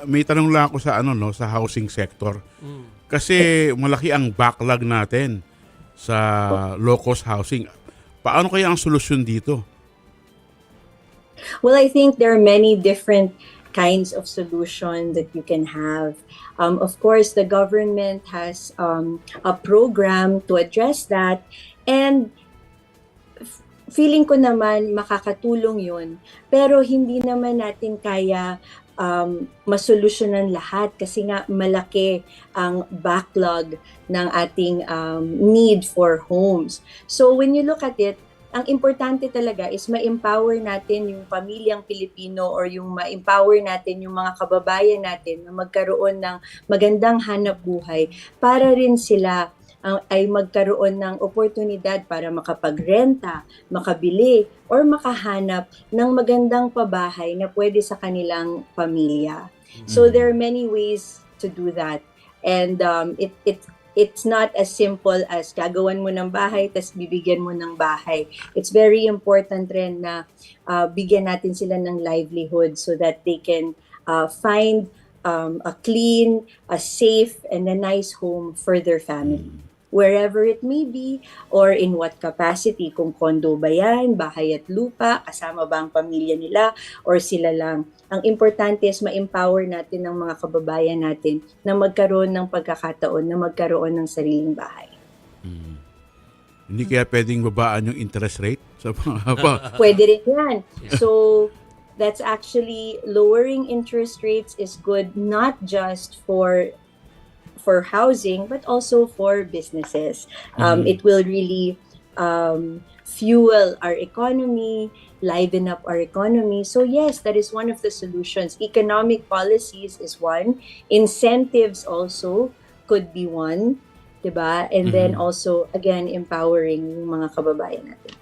May tanong lang ako sa ano no, sa housing sector. Kasi malaki ang backlog natin sa low-cost housing. Paano kaya ang solusyon dito? Well, I think there are many different kinds of solution that you can have. Of course, the government has a program to address that, and feeling ko naman makakatulong yun. Pero hindi naman natin kaya masolusyonan lahat kasi nga malaki ang backlog ng ating need for homes. So when you look at it, ang importante talaga is ma-empower natin yung pamilyang Pilipino or yung ma-empower natin yung mga kababayan natin na magkaroon ng magandang hanap buhay para rin sila ay magkaroon ng oportunidad para makapagrenta, makabili, or makahanap ng magandang pabahay na pwede sa kanilang pamilya. So there are many ways to do that. And it's not as simple as gagawan mo ng bahay tas bibigyan mo ng bahay. It's very important rin na bigyan natin sila ng livelihood so that they can find a clean, a safe, and a nice home for their family. Wherever it may be or in what capacity, kung kondo ba yan, bahay at lupa, kasama ba ang pamilya nila or sila lang. Ang importante is ma-empower natin ng mga kababayan natin na magkaroon ng pagkakataon na magkaroon ng sariling bahay. Hindi kaya pwedeng babaan yung interest rate sa mga Pwede rin yan. So, that's actually lowering interest rates is good not just for housing but also for businesses. It will really fuel our economy, liven up our economy. So yes, that is one of the solutions. Economic policies is one. Incentives also could be one, diba? And then also, again, empowering yung mga kababayan natin.